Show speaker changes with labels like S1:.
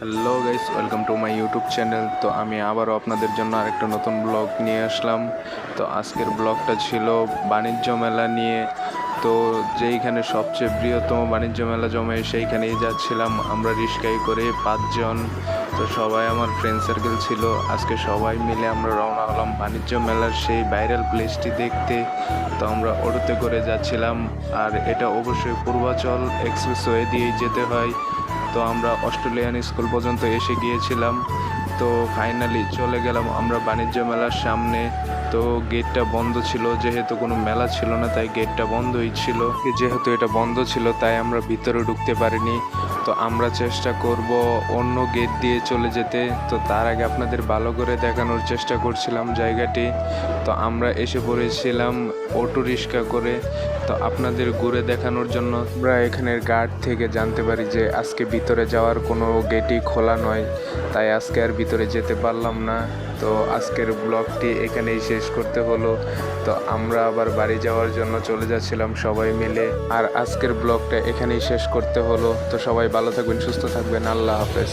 S1: Hello guys, welcome to my YouTube channel. তো আমি আবারও আপনাদের জন্য আরেকটা নতুন ব্লগ নিয়ে আসলাম। তো আজকের ব্লগটা ছিল বাণিজ্য মেলা নিয়ে। তো যেইখানে সবচেয়ে বৃহত্তম বাণিজ্য মেলা জমে সেইখানেই যাচ্ছিলাম আমরা রিক্সায় করে 5 জন। তো সবাই আমার ফ্রেন্ড সার্কেল ছিল। আজকে সবাই মিলে আমরা রওনা হলাম বাণিজ্য মেলার সেই ভাইরাল প্লেসটি দেখতে। তো আমরা অটোতে করে যাচ্ছিলাম, আর এটা অবশ্যই পূর্বাচল এক্সপ্রেসওয়ে দিয়েই যেতে হয়। তো আমরা অস্ট্রেলিয়ান স্কুল পর্যন্ত এসে গিয়েছিলাম। তো ফাইনালি চলে গেলাম আমরা বাণিজ্য মেলার সামনে। তো গেটটা বন্ধ ছিল, যেহেতু কোনো মেলা ছিল না তাই গেটটা বন্ধই ছিল। যেহেতু এটা বন্ধ ছিল তাই আমরা ভিতরে ঢুকতে পারিনি। তো আমরা চেষ্টা করব অন্য গেট দিয়ে চলে যেতে। তো তার আগে আপনাদের ভালো করে দেখানোর চেষ্টা করছিলাম জায়গাটি। তো আমরা এসে পড়েছিলাম অটো রিক্সা করে। তো আপনাদের ঘুরে দেখানোর জন্য আমরা এখানের গার্ড থেকে জানতে পারি যে আজকে ভিতরে যাওয়ার কোনো গেটই খোলা নয়, তাই আজকে আর ভিতরে যেতে পারলাম না। তো আজকের ব্লগটি এখানেই শেষ করতে হলো। তো আমরা আবার বাড়ি যাওয়ার জন্য চলে যাচ্ছিলাম সবাই মিলে। আর আজকের ব্লগটা এখানেই শেষ করতে হলো। তো সবাই ভালো থাকবেন, সুস্থ থাকবেন, আল্লাহ হাফেজ।